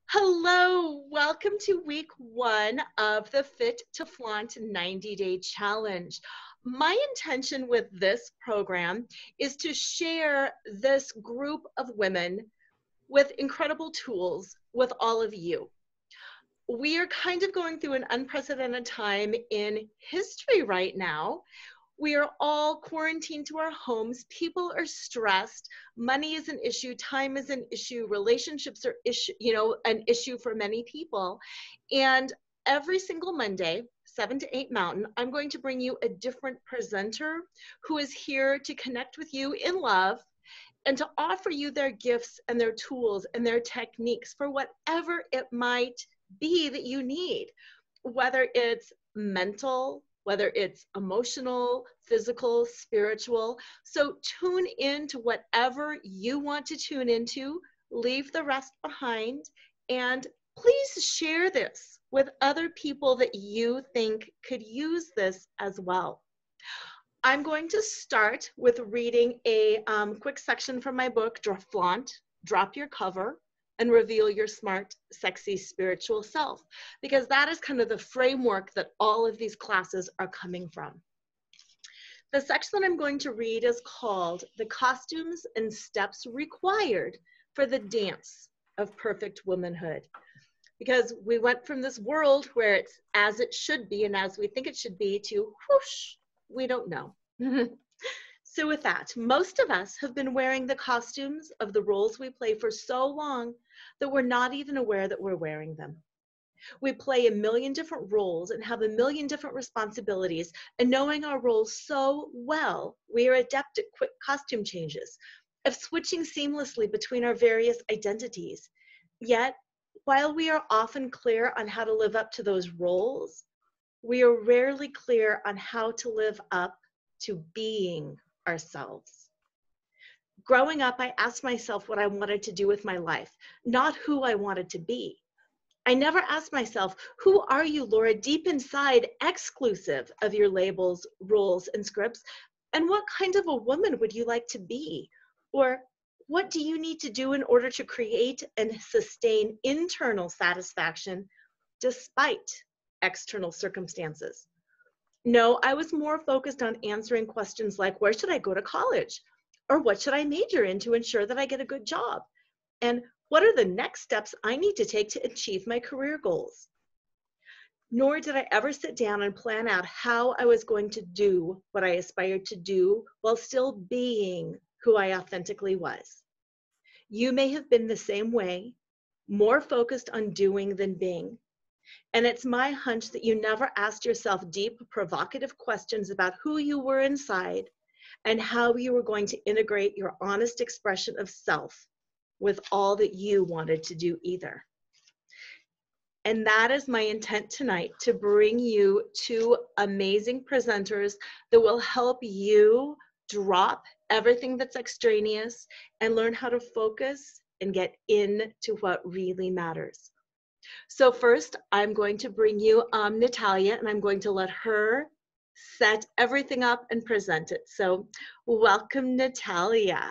Hello, welcome to week one of the Fit to Flaunt 90-Day Challenge. My intention with this program is to share this group of women with incredible tools with all of you. We are kind of going through an unprecedented time in history right now. We are all quarantined to our homes. People are stressed. Money is an issue. Time is an issue. Relationships are an issue for many people. And every single Monday, 7 to 8 Mountain, I'm going to bring you a different presenter who is here to connect with you in love and to offer you their gifts and their tools and their techniques for whatever it might be that you need, whether it's mental, whether it's emotional, physical, spiritual. So tune in to whatever you want to tune into, leave the rest behind, and please share this with other people that you think could use this as well. I'm going to start with reading a quick section from my book, Flaunt, Drop Your Cover, and Reveal Your Smart, Sexy, Spiritual Self, because that is kind of the framework that all of these classes are coming from. The section that I'm going to read is called The Costumes and Steps Required for the Dance of Perfect Womanhood. Because we went from this world where it's as it should be and as we think it should be to whoosh, we don't know. So with that, most of us have been wearing the costumes of the roles we play for so long that we're not even aware that we're wearing them. We play a million different roles and have a million different responsibilities, and knowing our roles so well, we are adept at quick costume changes, of switching seamlessly between our various identities. Yet, while we are often clear on how to live up to those roles, we are rarely clear on how to live up to being ourselves. Growing up, I asked myself what I wanted to do with my life, not who I wanted to be. I never asked myself, who are you, Lora, deep inside, exclusive of your labels, roles, and scripts? And what kind of a woman would you like to be? Or what do you need to do in order to create and sustain internal satisfaction despite external circumstances? No, I was more focused on answering questions like, where should I go to college? Or what should I major in to ensure that I get a good job? And what are the next steps I need to take to achieve my career goals? Nor did I ever sit down and plan out how I was going to do what I aspired to do while still being who I authentically was. You may have been the same way, more focused on doing than being. And it's my hunch that you never asked yourself deep, provocative questions about who you were inside and how you were going to integrate your honest expression of self with all that you wanted to do either. And that is my intent tonight, to bring you two amazing presenters that will help you drop everything that's extraneous and learn how to focus and get into what really matters. So first, I'm going to bring you Natalia, and I'm going to let her set everything up and present it. So welcome, Natalia.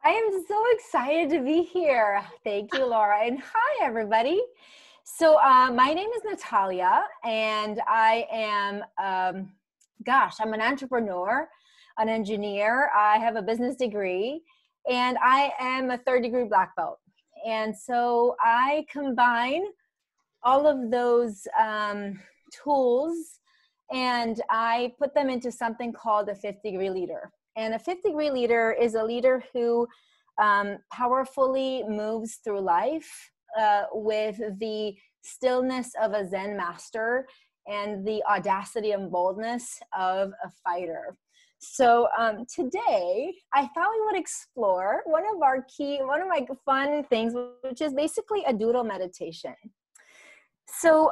I am so excited to be here. Thank you, Laura. And hi, everybody. So my name is Natalia, and I am, I'm an entrepreneur, an engineer. I have a business degree, and I am a third-degree black belt. And so I combine all of those tools, and I put them into something called a fifth-degree leader. And a fifth-degree leader is a leader who powerfully moves through life with the stillness of a Zen master and the audacity and boldness of a fighter. So today, I thought we would explore one of my fun things, which is basically a doodle meditation. So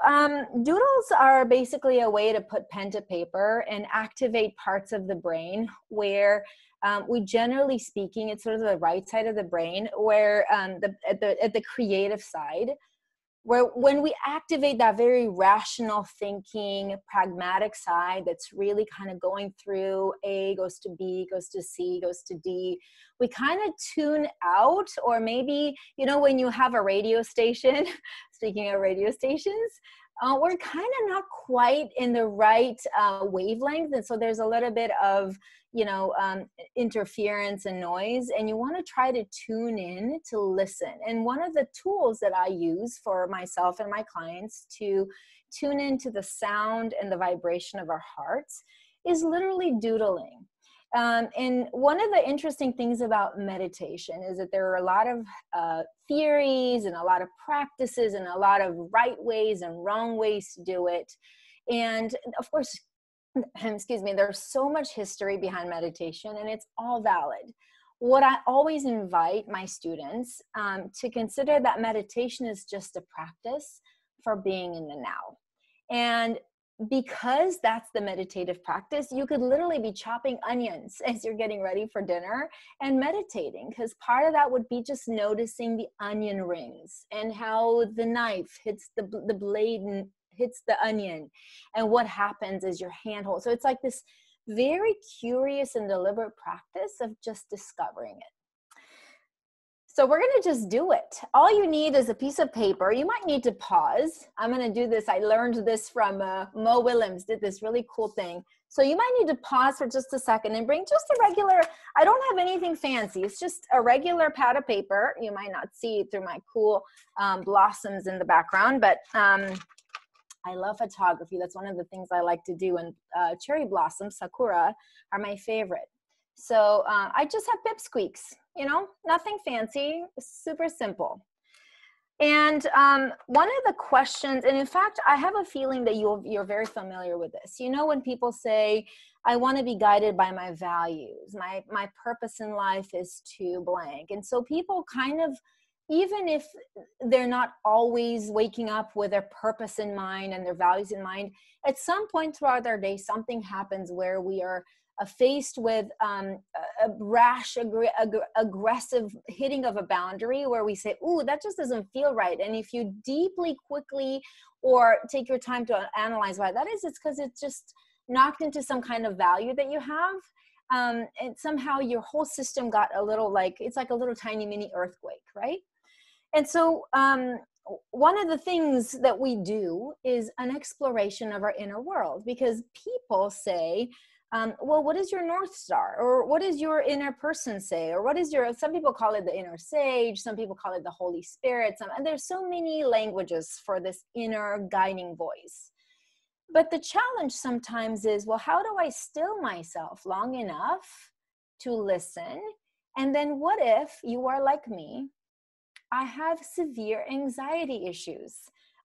doodles are basically a way to put pen to paper and activate parts of the brain where we, generally speaking, it's sort of the right side of the brain where at the creative side, where when we activate that very rational thinking, pragmatic side that's really kind of going through A goes to B, goes to C, goes to D, we kind of tune out. Or maybe, you know, when you have a radio station, speaking of radio stations, we're kind of not quite in the right wavelength. And so there's a little bit of, you know, interference and noise, and you want to try to tune in to listen. And one of the tools that I use for myself and my clients to tune into the sound and the vibration of our hearts is literally doodling. And one of the interesting things about meditation is that there are a lot of theories and a lot of practices and a lot of right ways and wrong ways to do it. And of course, excuse me, there's so much history behind meditation, and it's all valid. What I always invite my students to consider that meditation is just a practice for being in the now. And because that's the meditative practice, you could literally be chopping onions as you're getting ready for dinner and meditating, because part of that would be just noticing the onion rings and how the knife hits the blade and hits the onion, and what happens as your hand holds. So it's like this very curious and deliberate practice of just discovering it. So we're going to just do it. All you need is a piece of paper. You might need to pause. I'm going to do this. I learned this from Mo Willems, did this really cool thing. So you might need to pause for just a second and bring just a regular, I don't have anything fancy. It's just a regular pad of paper. You might not see it through my cool blossoms in the background, but I love photography. That's one of the things I like to do. And cherry blossoms, sakura, are my favorite. So I just have pipsqueaks, you know, nothing fancy, super simple. And one of the questions, and in fact, I have a feeling that you're very familiar with this. You know, when people say, I want to be guided by my values, my purpose in life is to blank. And so people kind of, even if they're not always waking up with their purpose in mind and their values in mind, at some point throughout their day, something happens where we are faced with a rash, aggressive hitting of a boundary where we say, ooh, that just doesn't feel right. And if you deeply, quickly, or take your time to analyze why that is, it's because it's just knocked into some kind of value that you have. And somehow your whole system got a little like, it's like a little tiny mini earthquake, right? And so one of the things that we do is an exploration of our inner world, because people say, well, what is your North Star? Or what does your inner person say? Or what is your, some people call it the inner sage, some people call it the Holy Spirit. And there's so many languages for this inner guiding voice. But the challenge sometimes is, well, how do I still myself long enough to listen? And then what if you are like me? I have severe anxiety issues.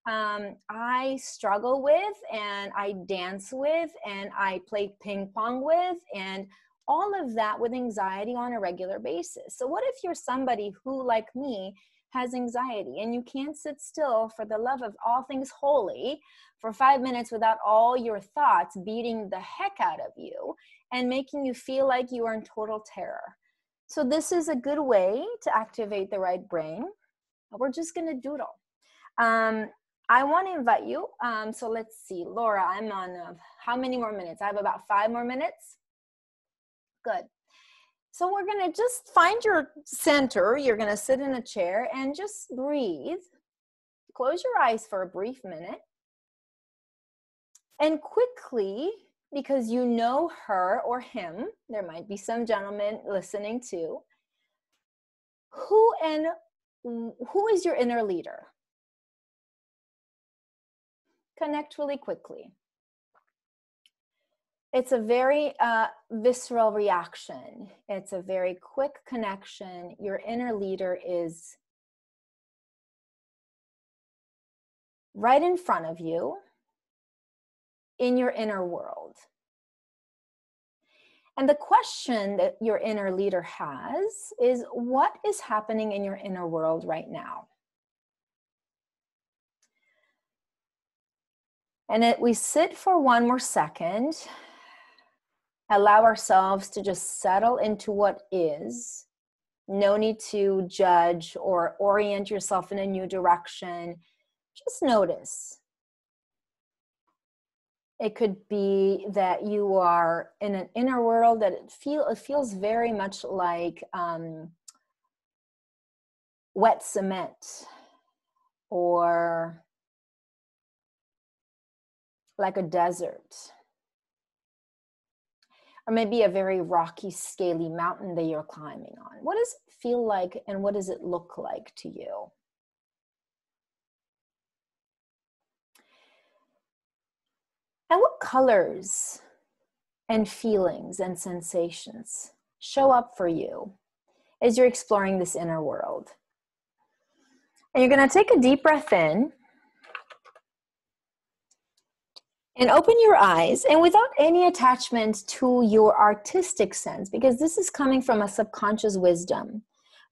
I struggle with, and I dance with, and I play ping pong with, and all of that with anxiety on a regular basis. So what if you're somebody who, like me, has anxiety, and you can't sit still for the love of all things holy for 5 minutes without all your thoughts beating the heck out of you and making you feel like you are in total terror? So this is a good way to activate the right brain. We're just going to doodle. I want to invite you. So let's see, Laura, I'm on how many more minutes? I have about 5 more minutes. Good. So we're going to just find your center. You're going to sit in a chair and just breathe. Close your eyes for a brief minute. And quickly, because you know her or him, there might be some gentleman listening too, who is your inner leader? Connect really quickly. It's a very visceral reaction. It's a very quick connection. Your inner leader is right in front of you in your inner world. And the question that your inner leader has is, what is happening in your inner world right now? And we sit for 1 more second, allow ourselves to just settle into what is. No need to judge or orient yourself in a new direction. Just notice. It could be that you are in an inner world that it feels very much like wet cement, or like a desert, or maybe a very rocky, scaly mountain that you're climbing on. What does it feel like, and what does it look like to you? And what colors and feelings and sensations show up for you as you're exploring this inner world? And you're going to take a deep breath in and open your eyes, and without any attachment to your artistic sense, because this is coming from a subconscious wisdom,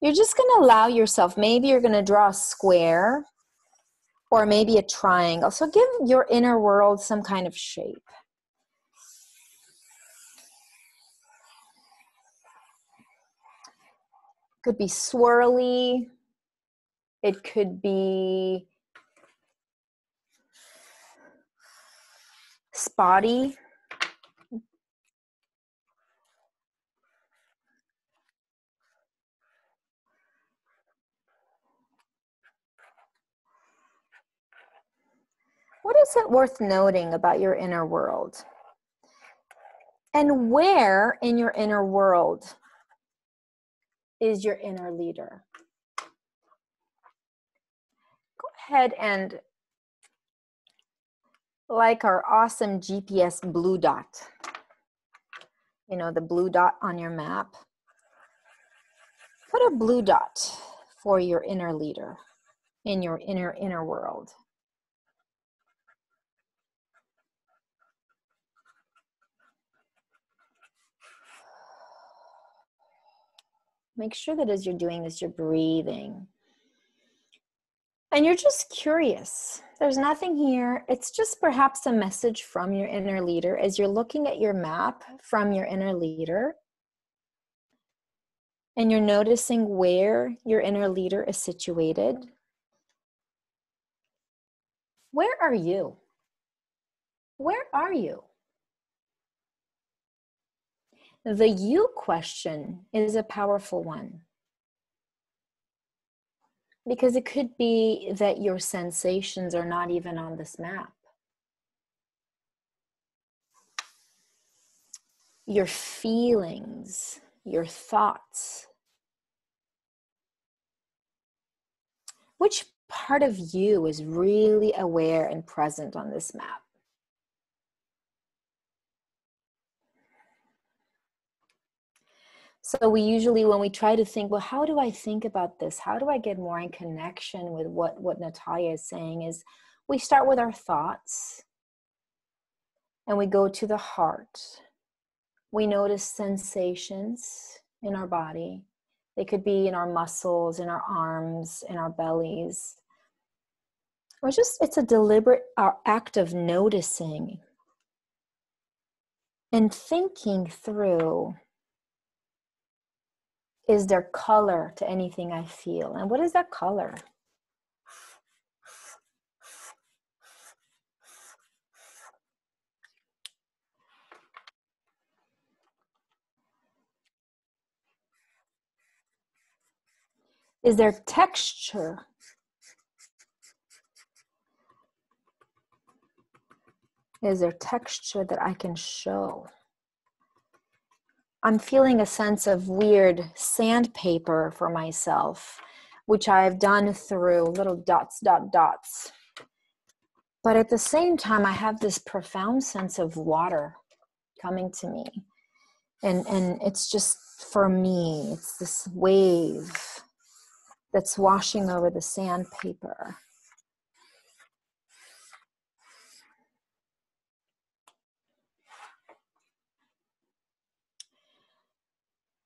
you're just going to allow yourself, maybe you're going to draw a square or maybe a triangle. So give your inner world some kind of shape. Could be swirly. It could be spotty. What is it worth noting about your inner world? And where in your inner world is your inner leader? Go ahead and, like our awesome GPS blue dot, you know, the blue dot on your map, put a blue dot for your inner leader in your inner world. Make sure that as you're doing this, you're breathing. And you're just curious. There's nothing here. It's just perhaps a message from your inner leader as you're looking at your map from your inner leader. And you're noticing where your inner leader is situated. Where are you? Where are you? The you question is a powerful one, because it could be that your sensations are not even on this map. Your feelings, your thoughts. Which part of you is really aware and present on this map? So we usually, when we try to think, well, how do I think about this? How do I get more in connection with what Natalia is saying, is we start with our thoughts and we go to the heart. We notice sensations in our body. They could be in our muscles, in our arms, in our bellies. Or just, it's a deliberate act of noticing and thinking through, is there color to anything I feel? And what is that color? Is there texture? Is there texture that I can show? I'm feeling a sense of weird sandpaper for myself, which I've done through little dots, dots. But at the same time, I have this profound sense of water coming to me. And it's just, for me, it's this wave that's washing over the sandpaper.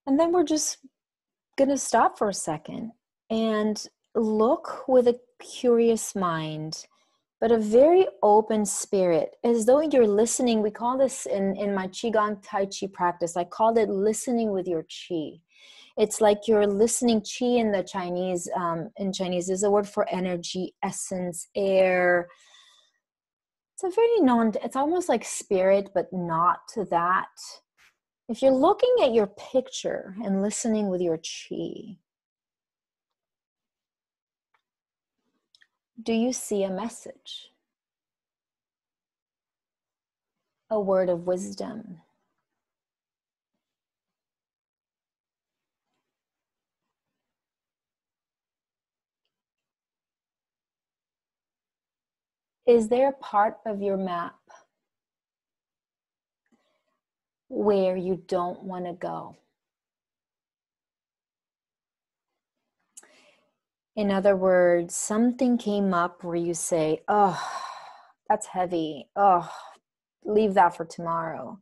And then we're just going to stop for a second and look with a curious mind, but a very open spirit, as though you're listening. We call this in my Qigong Tai Chi practice, I called it listening with your Qi. It's like you're listening. Qi in the Chinese, is a word for energy, essence, air. It's a very it's almost like spirit, but not to that. If you're looking at your picture and listening with your Qi, do you see a message? A word of wisdom? Is there a part of your map where you don't want to go? In other words, something came up where you say, oh, that's heavy. Oh, leave that for tomorrow.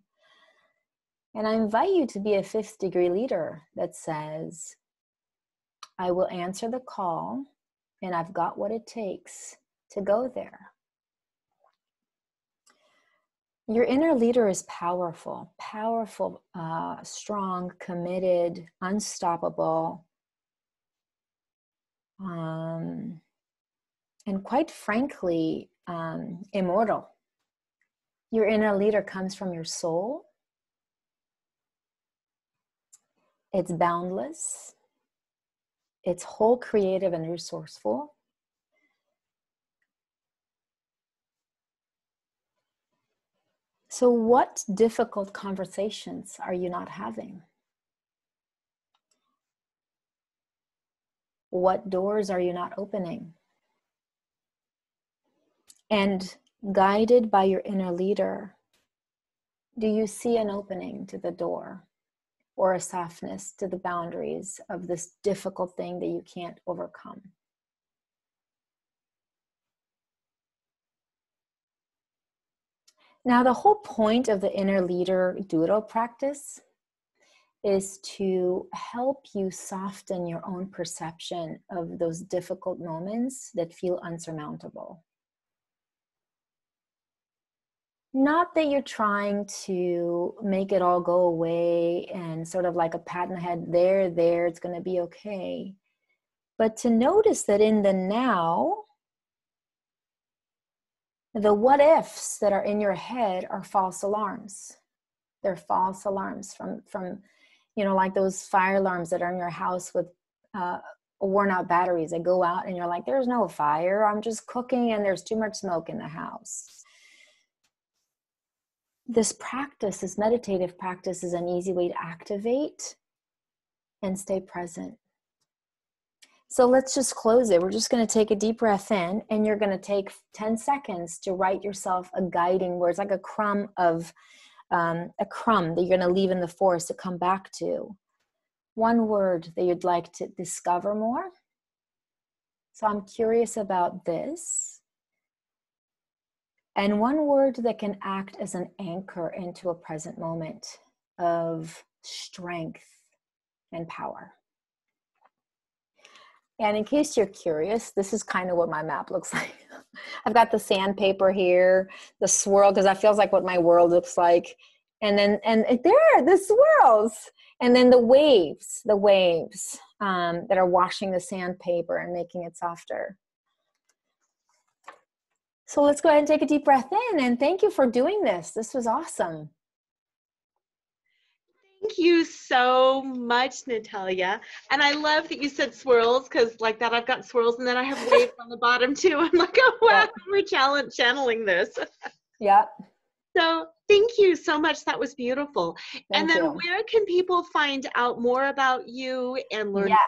And I invite you to be a 5th degree leader that says, I will answer the call and I've got what it takes to go there. Your inner leader is powerful, strong, committed, unstoppable, and quite frankly, immortal. Your inner leader comes from your soul. It's boundless. It's whole, creative, and resourceful. So what difficult conversations are you not having? What doors are you not opening? And guided by your inner leader, do you see an opening to the door or a softness to the boundaries of this difficult thing that you can't overcome? Now, the whole point of the inner leader doodle practice is to help you soften your own perception of those difficult moments that feel unsurmountable. Not that you're trying to make it all go away and sort of like a pat on the head, there, it's going to be okay. But to notice that in the now, the what ifs that are in your head are false alarms. They're false alarms from like those fire alarms that are in your house with worn out batteries. They go out and you're like, there's no fire. I'm just cooking and there's too much smoke in the house. This practice, this meditative practice, is an easy way to activate and stay present. So let's just close it. We're just going to take a deep breath in, and you're going to take 10 seconds to write yourself a guiding word. It's like a crumb that you're going to leave in the forest to come back to. One word that you'd like to discover more. So I'm curious about this. And one word that can act as an anchor into a present moment of strength and power. And in case you're curious, this is kind of what my map looks like. I've got the sandpaper here, the swirl, because that feels like what my world looks like. And there, the swirls. And then the waves that are washing the sandpaper and making it softer. So let's go ahead and take a deep breath in. And thank you for doing this. This was awesome. Thank you so much, Natalia. And I love that you said swirls, because like that, I've got swirls and then I have waves on the bottom too. I'm like, oh, wow, yep. We're channeling this. Yep. So thank you so much. That was beautiful. And then where can people find out more about you and learn? Yes.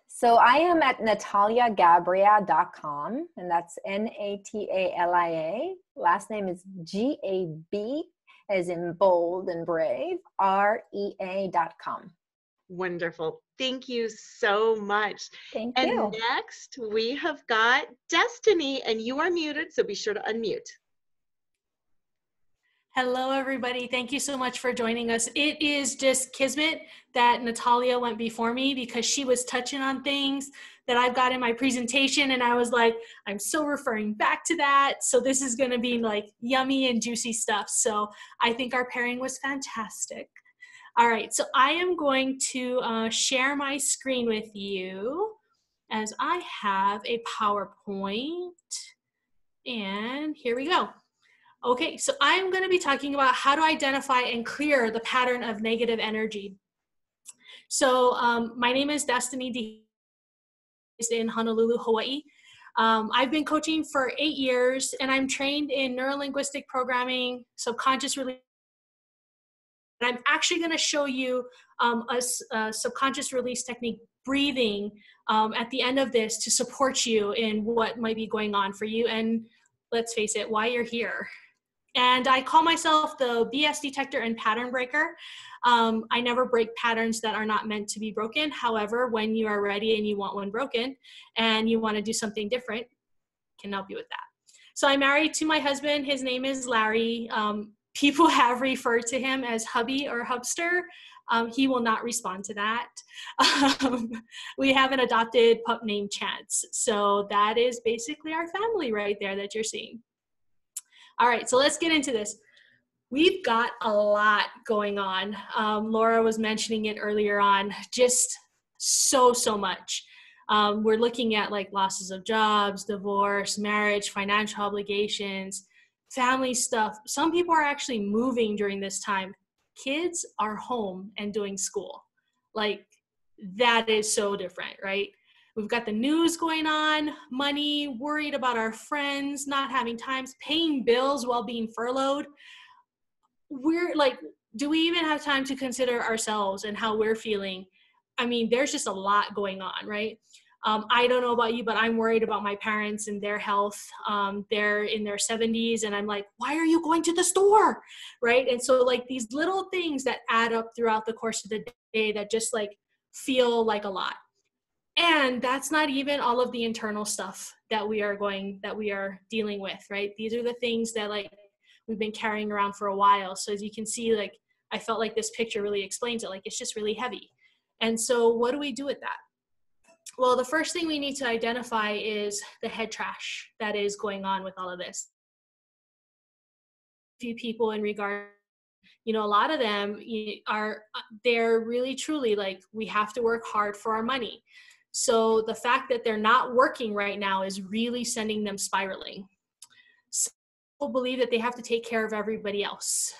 So I am at nataliagabrea.com, and that's Natalia. Last name is Gab, as in bold and brave, REA.com. Wonderful. Thank you so much. Thank you. And next we have got Destiny, and you are muted, so be sure to unmute. Hello, everybody. Thank you so much for joining us. It is just kismet that Natalia went before me, because she was touching on things that I've got in my presentation, and I was like, I'm so referring back to that. So this is going to be like yummy and juicy stuff. So I think our pairing was fantastic. All right, so I am going to share my screen with you as I have a PowerPoint. And here we go. Okay, so I'm going to be talking about how to identify and clear the pattern of negative energy. So my name is Destiny DeHaven in Honolulu, Hawaii. I've been coaching for 8 years, and I'm trained in neurolinguistic programming, subconscious release. And I'm actually going to show you a subconscious release technique, breathing, at the end of this to support you in what might be going on for you. And let's face it, why you're here. And I call myself the BS detector and pattern breaker. I never break patterns that are not meant to be broken. However, when you are ready and you want one broken and you want to do something different, I can help you with that. So I'm married to my husband. His name is Larry. People have referred to him as hubby or hubster. He will not respond to that. We have an adopted pup named Chance. So that is basically our family right there that you're seeing. All right, so let's get into this. We've got a lot going on. Lora was mentioning it earlier on, just so much. We're looking at like losses of jobs, divorce, marriage, financial obligations, family stuff. Some people are actually moving during this time. Kids are home and doing school. Like, that is so different, right? We've got the news going on, money, worried about our friends, not having times, paying bills while being furloughed. We're like, do we even have time to consider ourselves and how we're feeling? I mean, there's just a lot going on, right? I don't know about you, but I'm worried about my parents and their health. They're in their 70s, and I'm like, why are you going to the store, right? And so like these little things that add up throughout the course of the day that just like feel like a lot. And that's not even all of the internal stuff that we are dealing with, right? These are the things that like we've been carrying around for a while. So as you can see, like, I felt like this picture really explains it. Like, it's just really heavy. And so what do we do with that? Well, the first thing we need to identify is the head trash that is going on with all of this. A few people in regard, you know, a lot of them they're really truly like, we have to work hard for our money. So the fact that they're not working right now is really sending them spiraling. Some people believe that they have to take care of everybody else.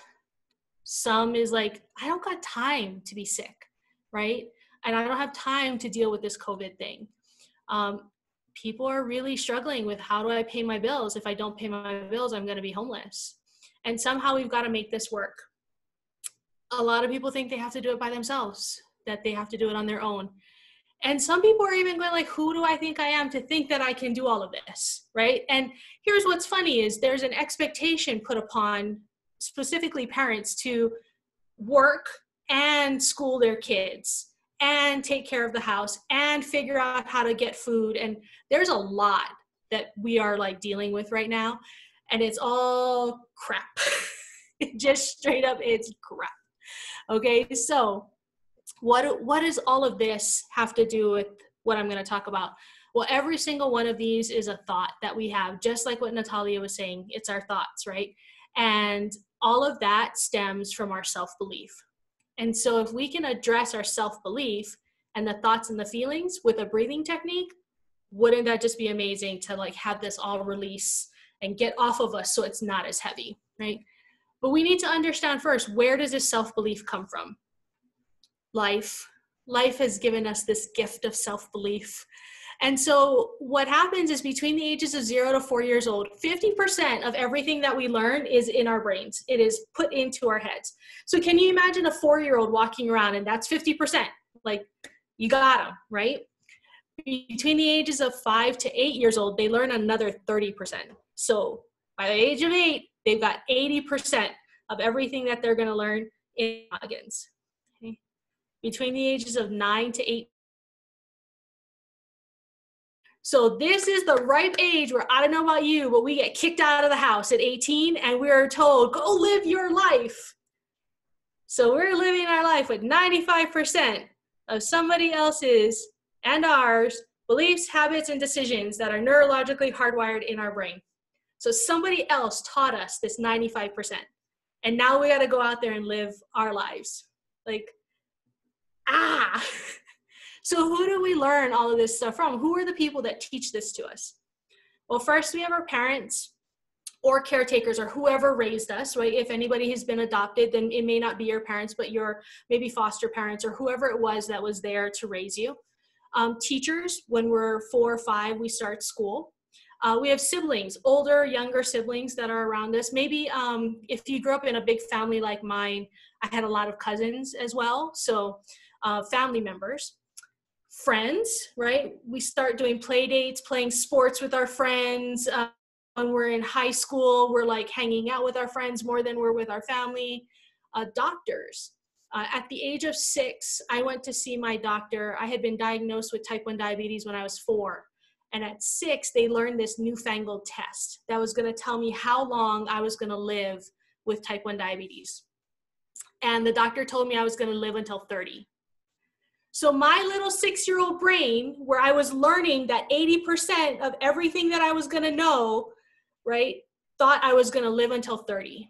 Some is like, I don't got time to be sick, right? And I don't have time to deal with this COVID thing. People are really struggling with, how do I pay my bills? If I don't pay my bills, I'm going to be homeless. And somehow we've got to make this work. A lot of people think they have to do it by themselves, that they have to do it on their own. And some people are even going like, who do I think I am to think that I can do all of this, right? And here's what's funny is there's an expectation put upon specifically parents to work and school their kids and take care of the house and figure out how to get food. And there's a lot that we are like dealing with right now. And it's all crap. Just straight up, it's crap. Okay, so what does all of this have to do with what I'm going to talk about? Well, every single one of these is a thought that we have, just like what Natalia was saying. It's our thoughts, right? And all of that stems from our self-belief. And so if we can address our self-belief and the thoughts and the feelings with a breathing technique, wouldn't that just be amazing to like have this all release and get off of us so it's not as heavy, right? But we need to understand first, where does this self-belief come from? Life has given us this gift of self-belief. And so what happens is between the ages of 0 to 4 years old, 50% of everything that we learn is in our brains. It is put into our heads. So can you imagine a 4-year-old walking around and that's 50%? Like, you got them, right? Between the ages of 5 to 8 years old, they learn another 30%. So by the age of 8, they've got 80% of everything that they're going to learn in noggins. Okay? Between the ages of 9 to 8. So this is the ripe age where, I don't know about you, but we get kicked out of the house at 18 and we're told, go live your life. So we're living our life with 95% of somebody else's and ours beliefs, habits, and decisions that are neurologically hardwired in our brain. So somebody else taught us this 95%. And now we got to go out there and live our lives. Like, ah. So who do we learn all of this stuff from? Who are the people that teach this to us? Well, first we have our parents or caretakers or whoever raised us, right? If anybody has been adopted, then it may not be your parents, but your maybe foster parents or whoever it was that was there to raise you. Teachers, when we're 4 or 5, we start school. We have siblings, older, younger siblings that are around us. Maybe if you grew up in a big family like mine, I had a lot of cousins as well. So family members. Friends, right? We start doing play dates, playing sports with our friends. When we're in high school, we're like hanging out with our friends more than we're with our family. Doctors. At the age of 6, I went to see my doctor. I had been diagnosed with type 1 diabetes when I was 4. And at 6, they learned this newfangled test that was going to tell me how long I was going to live with type 1 diabetes. And the doctor told me I was going to live until 30. So my little 6-year-old brain, where I was learning that 80% of everything that I was going to know, right, thought I was going to live until 30.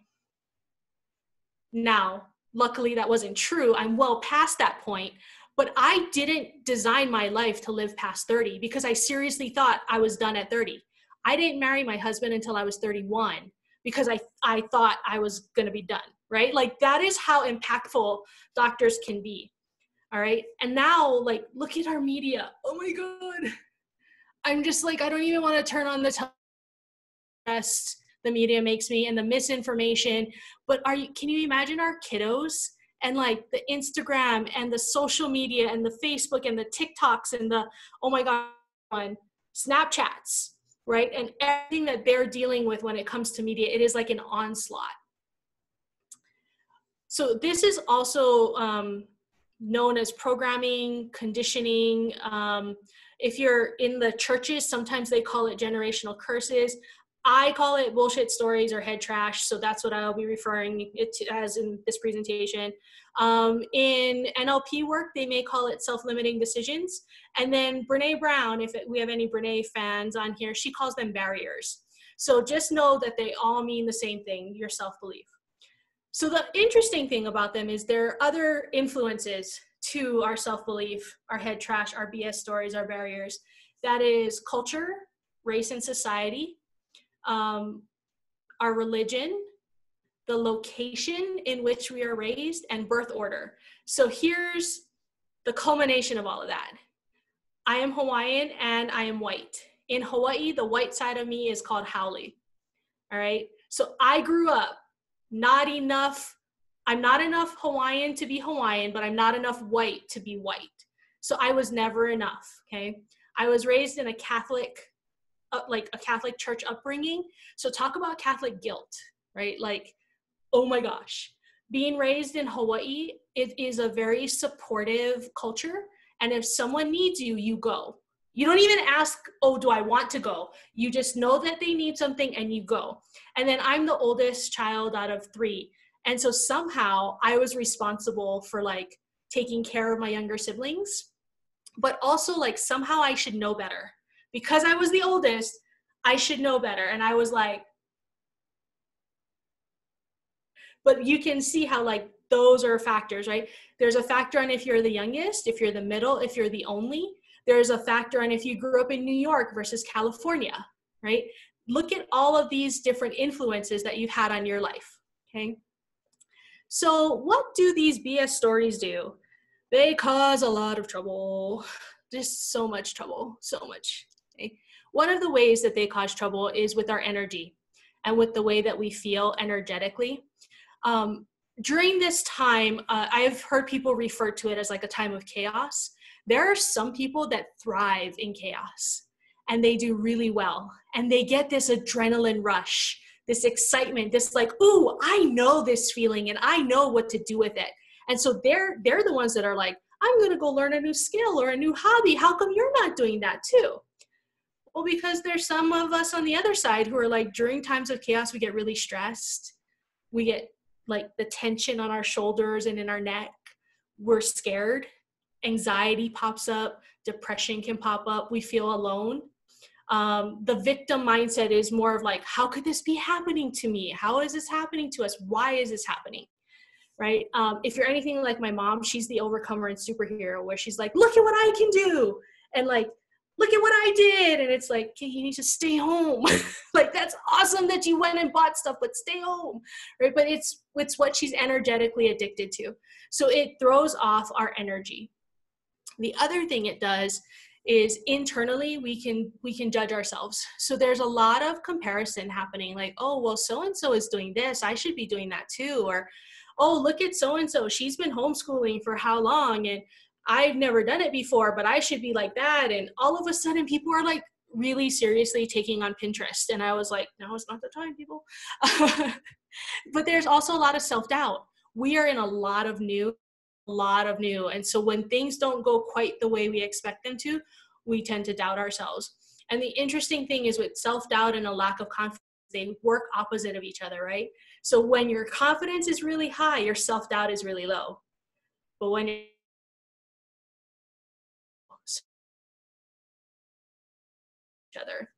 Now, luckily that wasn't true. I'm well past that point, but I didn't design my life to live past 30 because I seriously thought I was done at 30. I didn't marry my husband until I was 31 because I thought I was going to be done, right? Like that is how impactful doctors can be. All right. And now, like, look at our media. Oh my God. I'm just like, I don't even want to turn on the test the media makes me and the misinformation. But can you imagine our kiddos and like the Instagram and the social media and the Facebook and the TikToks and the, oh my God, Snapchats, right? And everything that they're dealing with when it comes to media, it is like an onslaught. So this is also, known as programming, conditioning. If you're in the churches, sometimes they call it generational curses. I call it bullshit stories or head trash. So that's what I'll be referring it to as in this presentation. In NLP work, they may call it self-limiting decisions. And then Brene Brown, if we have any Brene fans on here, she calls them barriers. So just know that they all mean the same thing, your self-belief. So the interesting thing about them is there are other influences to our self-belief, our head trash, our BS stories, our barriers. That is culture, race and society, our religion, the location in which we are raised, and birth order. So here's the culmination of all of that. I am Hawaiian and I am white. In Hawaii, the white side of me is called haole. All right. So I grew up I'm not enough Hawaiian to be Hawaiian, but I'm not enough white to be white. So I was never enough, okay? I was raised in a Catholic church upbringing. So talk about Catholic guilt, right? Like, oh my gosh. Being raised in Hawaii, it is a very supportive culture. And if someone needs you, you go. You don't even ask, oh, do I want to go? You just know that they need something and you go. And then I'm the oldest child out of 3. And so somehow I was responsible for like taking care of my younger siblings, but also like somehow I should know better. Because I was the oldest, I should know better. And I was like, but you can see how like those are factors, right? There's a factor on if you're the youngest, if you're the middle, if you're the only. There's a factor on if you grew up in New York versus California, right? Look at all of these different influences that you've had on your life, okay? So what do these BS stories do? They cause a lot of trouble, just so much trouble, so much. Okay? One of the ways that they cause trouble is with our energy and with the way that we feel energetically. During this time, I've heard people refer to it as like a time of chaos. There are some people that thrive in chaos and they do really well. And they get this adrenaline rush, this excitement, this like, ooh, I know this feeling and I know what to do with it. And so they're the ones that are like, I'm going to go learn a new skill or a new hobby. How come you're not doing that too? Well, because there's some of us on the other side who are like, during times of chaos, we get really stressed. We get like the tension on our shoulders and in our neck. We're scared. Anxiety pops up, depression can pop up, we feel alone. The victim mindset is more of like, how could this be happening to me? How is this happening to us? Why is this happening? right? If you're anything like my mom, she's the overcomer and superhero, where she's like, look at what I can do. And like, look at what I did. And it's like, okay, you need to stay home. Like, that's awesome that you went and bought stuff, but stay home, right? But it's what she's energetically addicted to. So it throws off our energy. The other thing it does is internally we can judge ourselves. So there's a lot of comparison happening, like, oh, well, so-and-so is doing this, I should be doing that too. Or, oh, look at so-and-so, she's been homeschooling for how long, and I've never done it before, but I should be like that. And all of a sudden people are like really seriously taking on Pinterest. And I was like, no, it's not the time, people. But there's also a lot of self-doubt. We are in a lot of new. And so when things don't go quite the way we expect them to, we tend to doubt ourselves. And the interesting thing is, with self-doubt and a lack of confidence, they work opposite of each other, right? So when your confidence is really high, your self-doubt is really low. But when you're each other,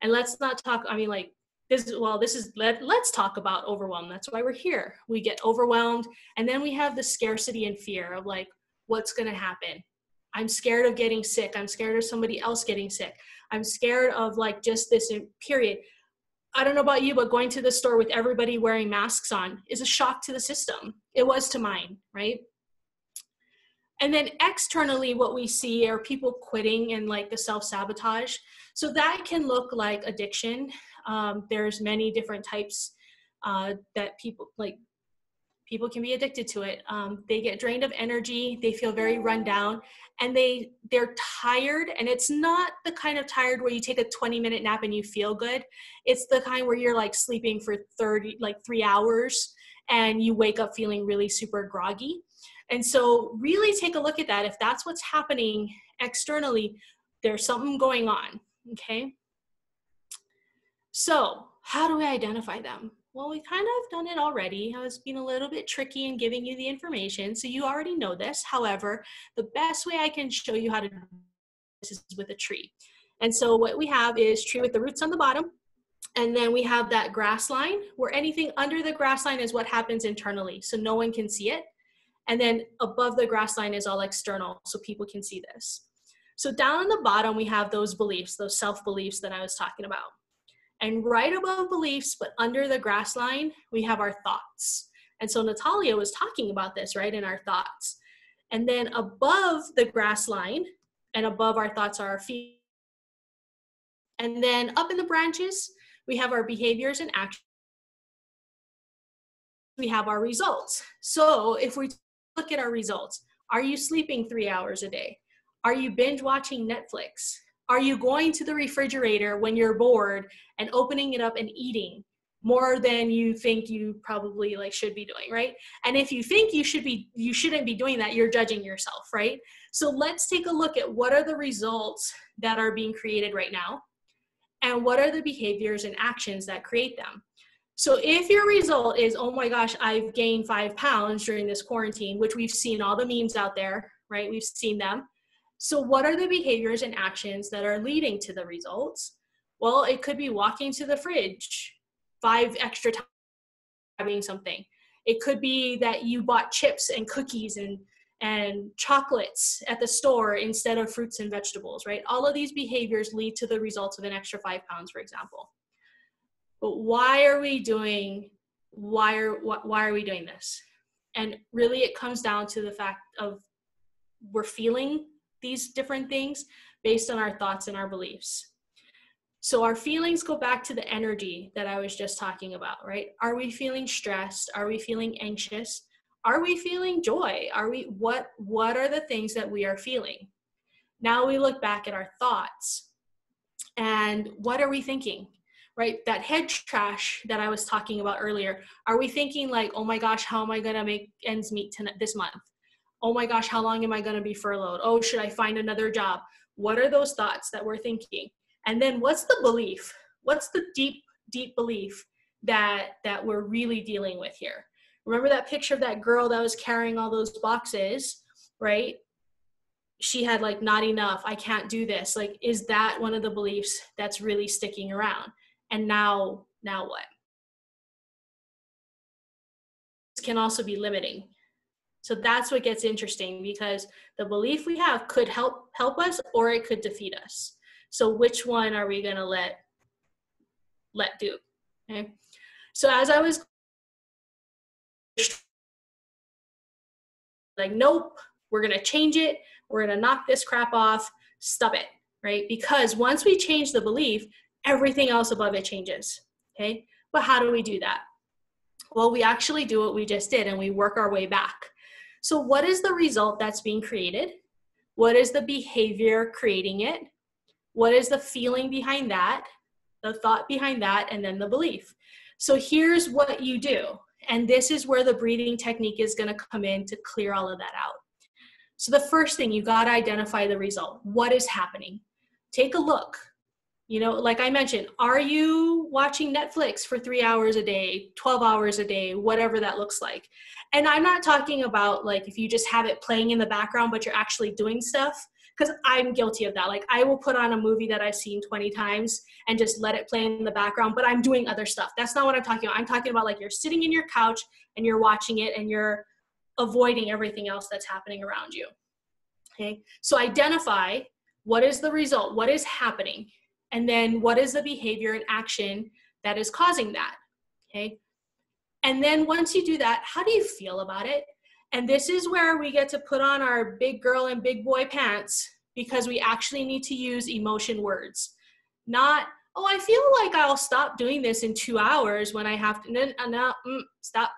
and let's not talk, I mean, like, let's talk about overwhelm. That's why we're here. We get overwhelmed, and then we have the scarcity and fear of like, what's going to happen? I'm scared of getting sick. I'm scared of somebody else getting sick. I'm scared of like just this period. I don't know about you, but going to the store with everybody wearing masks on is a shock to the system. It was to mine, right? And then externally, what we see are people quitting and like the self-sabotage. So that can look like addiction. There's many different types that people can be addicted to it. They get drained of energy. They feel very run down, and they're tired. And it's not the kind of tired where you take a 20-minute nap and you feel good. It's the kind where you're like sleeping for 3 hours and you wake up feeling really super groggy. And so really take a look at that. If that's what's happening externally, there's something going on, okay? So how do we identify them? Well, we kind of done it already. I was being a little bit tricky in giving you the information, so you already know this. However, the best way I can show you how to do this is with a tree. And so what we have is tree with the roots on the bottom, and then we have that grass line, where anything under the grass line is what happens internally, so no one can see it. And then above the grass line is all external, so people can see this. So down on the bottom, we have those beliefs, those self-beliefs that I was talking about. And right above beliefs, but under the grass line, we have our thoughts. And so Natalia was talking about this, right, in our thoughts. And then above the grass line and above our thoughts are our feet. And then up in the branches, we have our behaviors and actions. We have our results. So if we look at our results, are you sleeping 3 hours a day? Are you binge watching Netflix? Are you going to the refrigerator when you're bored and opening it up and eating more than you think you probably like should be doing, right? And if you think you shouldn't be doing that, you're judging yourself, right? So let's take a look at what are the results that are being created right now, and what are the behaviors and actions that create them. So if your result is, oh my gosh, I've gained 5 pounds during this quarantine, which we've seen all the memes out there, right? We've seen them. So what are the behaviors and actions that are leading to the results? Well, it could be walking to the fridge 5 extra times, grabbing something. It could be that you bought chips and cookies and chocolates at the store instead of fruits and vegetables, right? All of these behaviors lead to the results of an extra 5 pounds, for example. But why are we doing this? And really it comes down to the fact of we're feeling these different things based on our thoughts and our beliefs. So our feelings go back to the energy that I was just talking about, right? Are we feeling stressed? Are we feeling anxious? Are we feeling joy? What are the things that we are feeling? Now we look back at our thoughts, and what are we thinking? Right? That head trash that I was talking about earlier. Are we thinking like, oh my gosh, how am I going to make ends meet this month? Oh my gosh, how long am I going to be furloughed? Oh, should I find another job? What are those thoughts that we're thinking? And then what's the belief? What's the deep, deep belief that we're really dealing with here? Remember that picture of that girl that was carrying all those boxes, right? She had like, not enough, I can't do this. Like, is that one of the beliefs that's really sticking around? And now what? can also be limiting. So that's what gets interesting, because the belief we have could help us, or it could defeat us. So which one are we going to let do? Okay. So as I was like, nope, we're going to change it. We're going to knock this crap off. Stop it. Right? Because once we change the belief, everything else above it changes. Okay. But how do we do that? Well, we actually do what we just did, and we work our way back. So what is the result that's being created? What is the behavior creating it? What is the feeling behind that? The thought behind that, and then the belief. So here's what you do. And this is where the breathing technique is going to come in to clear all of that out. So the first thing, you got to identify the result. What is happening? Take a look. You know, like I mentioned, are you watching Netflix for 3 hours a day, 12 hours a day, whatever that looks like? And I'm not talking about like if you just have it playing in the background, but you're actually doing stuff, because I'm guilty of that. Like I will put on a movie that I've seen 20 times and just let it play in the background, but I'm doing other stuff. That's not what I'm talking about. I'm talking about like you're sitting in your couch and you're watching it and you're avoiding everything else that's happening around you. Okay, so identify what is the result, what is happening, and then what is the behavior and action that is causing that. Okay, and then once you do that, how do you feel about it? And this is where we get to put on our big girl and big boy pants, because we actually need to use emotion words. Not, oh, I feel like I'll stop doing this in 2 hours when I have to, no, stop.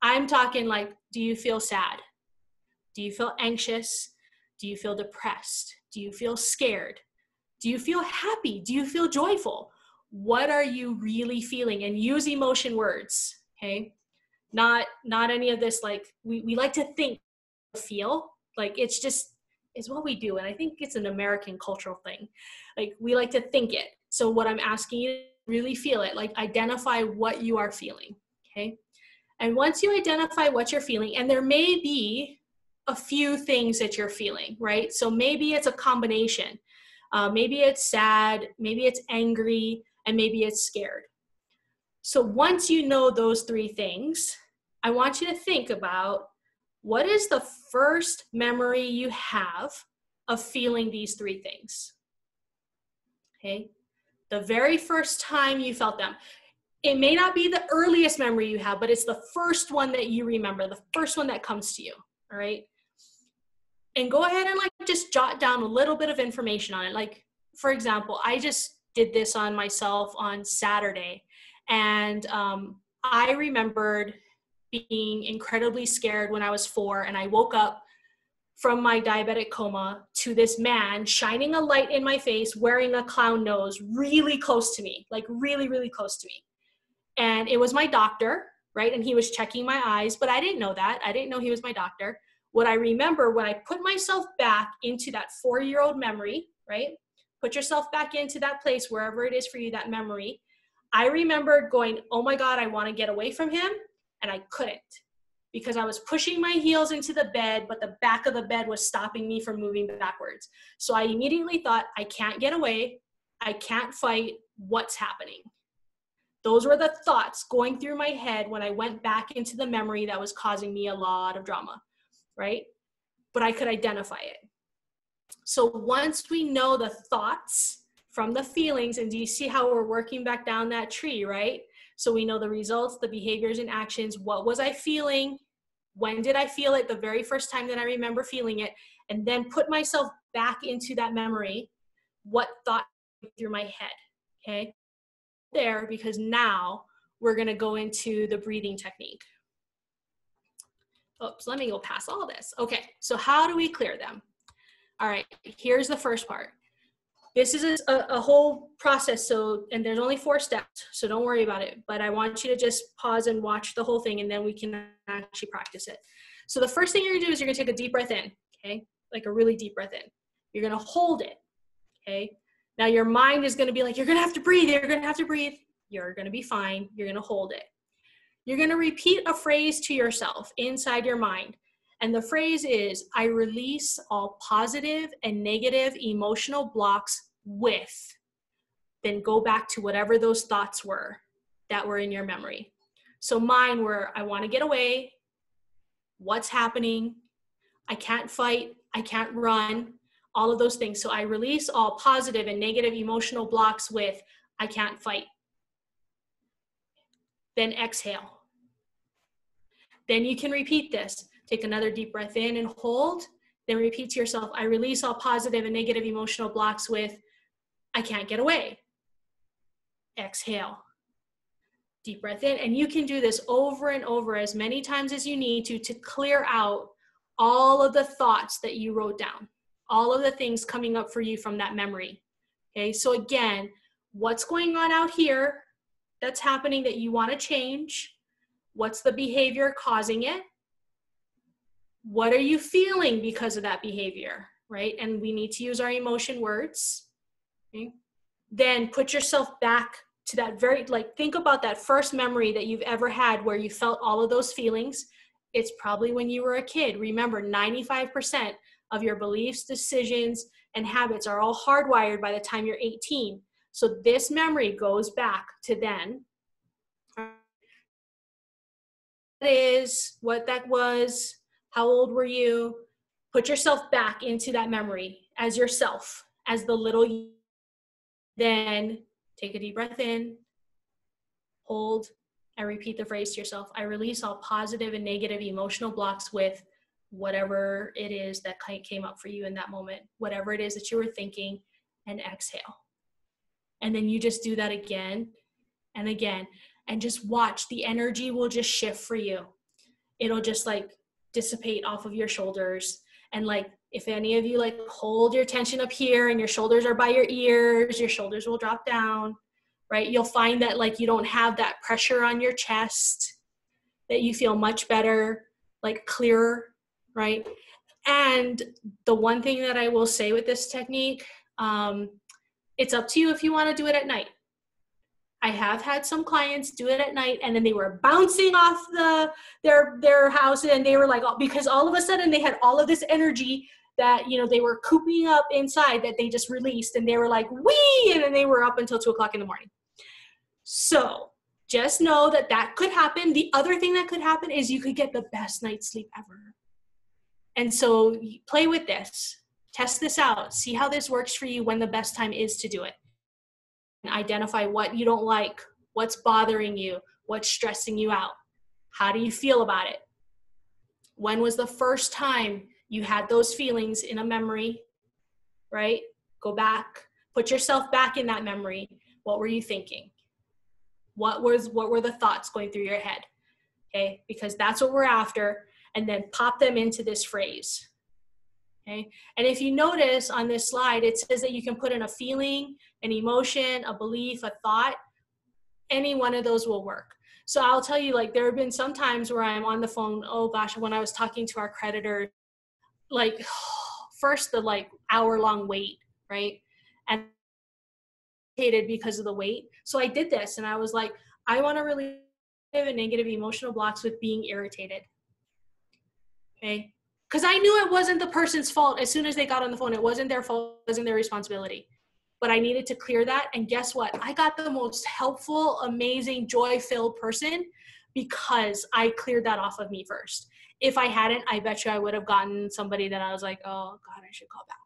I'm talking like, do you feel sad? Do you feel anxious? Do you feel depressed? Do you feel scared? Do you feel happy? Do you feel joyful? What are you really feeling? And use emotion words, okay? Not any of this, like, we like to think, feel, like it's what we do. And I think it's an American cultural thing. Like we like to think it. So what I'm asking you, really feel it, like identify what you are feeling, okay? And once you identify what you're feeling, and there may be a few things that you're feeling, right? So maybe it's a combination. Maybe it's sad, maybe it's angry, and maybe it's scared. So once you know those 3 things, I want you to think about what is the first memory you have of feeling these 3 things. Okay? The very first time you felt them. It may not be the earliest memory you have, but it's the first one that you remember, the first one that comes to you, all right? And go ahead and like just jot down a little bit of information on it. Like, for example, I just did this on myself on Saturday, and I remembered being incredibly scared when I was 4, and I woke up from my diabetic coma to this man shining a light in my face, wearing a clown nose, really close to me, like really, really close to me. And it was my doctor, right? And he was checking my eyes, but I didn't know that. I didn't know he was my doctor. What I remember when I put myself back into that 4-year-old memory, right? Put yourself back into that place, wherever it is for you, that memory. I remembered going, oh my God, I want to get away from him. And I couldn't, because I was pushing my heels into the bed, but the back of the bed was stopping me from moving backwards. So I immediately thought, I can't get away. I can't fight. What's happening? Those were the thoughts going through my head when I went back into the memory that was causing me a lot of drama, right? But I could identify it. So once we know the thoughts from the feelings, and do you see how we're working back down that tree, right? So we know the results, the behaviors and actions. What was I feeling? When did I feel it? The very first time that I remember feeling it. And then put myself back into that memory. What thought went through my head, okay? There, because now we're going to go into the breathing technique. Oops, let me go past all this. Okay, so how do we clear them? All right, here's the first part. This is a whole process, so, and there's only 4 steps, so don't worry about it. But I want you to just pause and watch the whole thing, and then we can actually practice it. So the first thing you're gonna do is you're gonna take a deep breath in, okay? Like a really deep breath in. You're gonna hold it, okay? Now your mind is gonna be like, you're gonna have to breathe, you're gonna have to breathe. You're gonna be fine, you're gonna hold it. You're gonna repeat a phrase to yourself inside your mind. And the phrase is, I release all positive and negative emotional blocks with. Then go back to whatever those thoughts were that were in your memory. So mine were, I want to get away, what's happening. I can't fight. I can't run. All of those things. So I release all positive and negative emotional blocks with, I can't fight. Then exhale. Then you can repeat this. Take another deep breath in and hold. Then repeat to yourself, I release all positive and negative emotional blocks with, I can't get away. Exhale. Deep breath in. And you can do this over and over as many times as you need to clear out all of the thoughts that you wrote down, all of the things coming up for you from that memory. Okay, so again, what's going on out here that's happening that you want to change? What's the behavior causing it? What are you feeling because of that behavior, right? And we need to use our emotion words. Okay? Then put yourself back to that think about that first memory that you've ever had where you felt all of those feelings. It's probably when you were a kid. Remember, 95% of your beliefs, decisions, and habits are all hardwired by the time you're 18. So this memory goes back to then. That is what that was. How old were you? Put yourself back into that memory as yourself, as the little you. Then take a deep breath in, hold, and repeat the phrase to yourself. I release all positive and negative emotional blocks with whatever it is that came up for you in that moment, whatever it is that you were thinking, and exhale. And then you just do that again and again, and just watch. The energy will just shift for you. It'll just dissipate off of your shoulders. And if any of you hold your tension up here and your shoulders are by your ears, your shoulders will drop down, right? You'll find that you don't have that pressure on your chest, that you feel much better, clearer, right? And the one thing that I will say with this technique, it's up to you if you want to do it at night. I have had some clients do it at night, and then they were bouncing off their house, and they were because all of a sudden they had all of this energy that, they were cooping up inside that they just released, and they were wee, and then they were up until 2:00 in the morning. So just know that could happen. The other thing that could happen is you could get the best night's sleep ever. And so play with this, test this out, see how this works for you when the best time is to do it. Identify what you don't like, what's bothering you, what's stressing you out. How do you feel about it? When was the first time you had those feelings in a memory, right? Go back, put yourself back in that memory. What were you thinking? What were the thoughts going through your head? Okay, because that's what we're after. And then pop them into this phrase. Okay, and if you notice on this slide, it says that you can put in a feeling, an emotion, a belief, a thought. Any one of those will work. So I'll tell you, there have been some times where I'm on the phone, oh gosh, when I was talking to our creditor, first the hour-long wait, right? And because of the wait. So I did this, and I was I want to relieve the negative emotional blocks with being irritated. Okay. Because I knew it wasn't the person's fault as soon as they got on the phone. It wasn't their fault, it wasn't their responsibility. But I needed to clear that. And guess what? I got the most helpful, amazing, joy-filled person because I cleared that off of me first. If I hadn't, I bet you I would have gotten somebody that I was oh God, I should call back,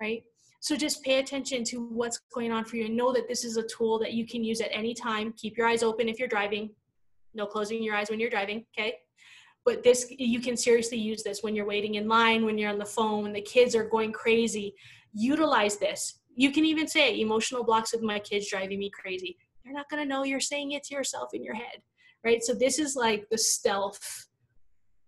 right? So just pay attention to what's going on for you and know that this is a tool that you can use at any time. Keep your eyes open if you're driving. No closing your eyes when you're driving, okay? But you can seriously use this when you're waiting in line, when you're on the phone, when the kids are going crazy. Utilize this. You can even say, emotional blocks with my kids driving me crazy. They're not going to know you're saying it to yourself in your head, right? So this is the stealth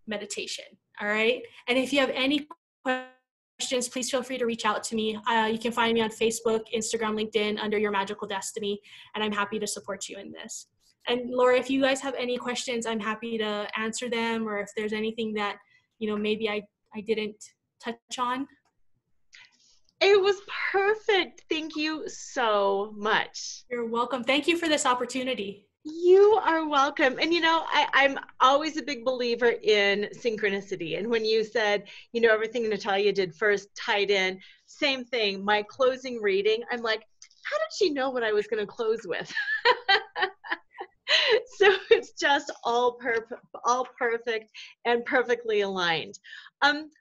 meditation, all right? And if you have any questions, please feel free to reach out to me. You can find me on Facebook, Instagram, LinkedIn under Your Magical Destiny, and I'm happy to support you in this. And Laura, if you guys have any questions, I'm happy to answer them, or if there's anything that, maybe I didn't touch on. It was perfect. Thank you so much. You're welcome. Thank you for this opportunity. You are welcome. And I'm always a big believer in synchronicity. And when you said, everything Natalia did first tied in, same thing, my closing reading, I'm how did she know what I was going to close with? So it's just all perfect and perfectly aligned.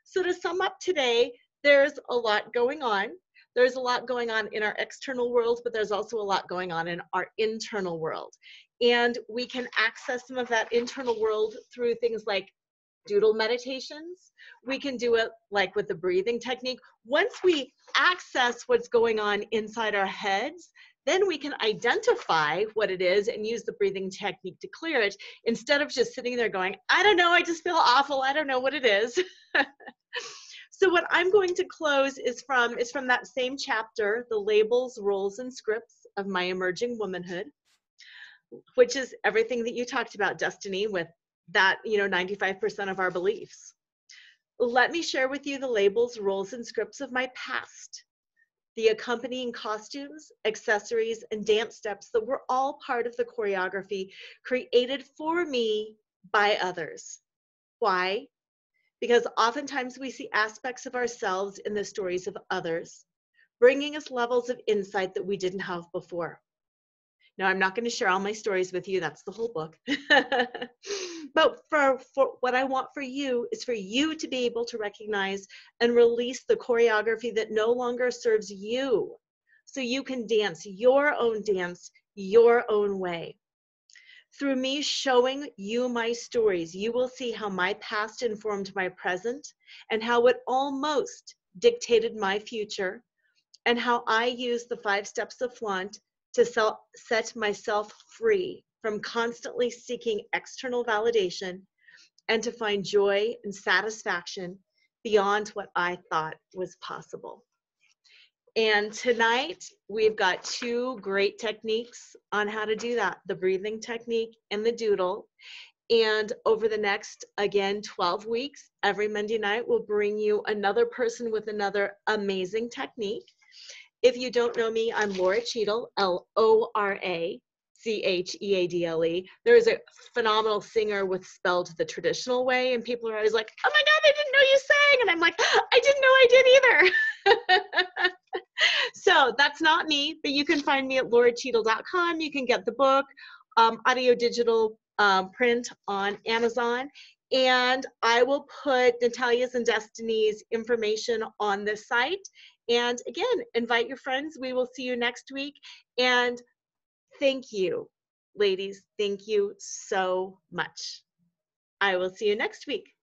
So to sum up today, there's a lot going on. There's a lot going on in our external world, but there's also a lot going on in our internal world. And we can access some of that internal world through things like doodle meditations. We can do it like with the breathing technique. Once we access what's going on inside our heads, then we can identify what it is and use the breathing technique to clear it, instead of just sitting there going, I don't know, I just feel awful, I don't know what it is. So what I'm going to close is from that same chapter, The Labels, Roles, and Scripts of My Emerging Womanhood, which is everything that you talked about, Destiny, with that, 95% of our beliefs. Let me share with you the labels, roles, and scripts of my past, the accompanying costumes, accessories, and dance steps that were all part of the choreography created for me by others. Why? Because oftentimes we see aspects of ourselves in the stories of others, bringing us levels of insight that we didn't have before. Now, I'm not going to share all my stories with you. That's the whole book. But for what I want for you is for you to be able to recognize and release the choreography that no longer serves you, so you can dance, your own way. Through me showing you my stories, you will see how my past informed my present and how it almost dictated my future, and how I use the 5 steps of FLAUNT to set myself free from constantly seeking external validation and to find joy and satisfaction beyond what I thought was possible. And tonight, we've got 2 great techniques on how to do that, the breathing technique and the doodle. And over the next, again, 12 weeks, every Monday night, we'll bring you another person with another amazing technique. If you don't know me, I'm Lora Cheadle, L-O-R-A-C-H-E-A-D-L-E. There is a phenomenal singer with spelled the traditional way, and people are always like, oh my God, I didn't know you sang. And I'm like, I didn't know I did either. So that's not me, but you can find me at lauracheadle.com. You can get the book, audio digital print on Amazon. And I will put Natalia's and Destiny's information on this site. And again, invite your friends. We will see you next week. And thank you, ladies. Thank you so much. I will see you next week.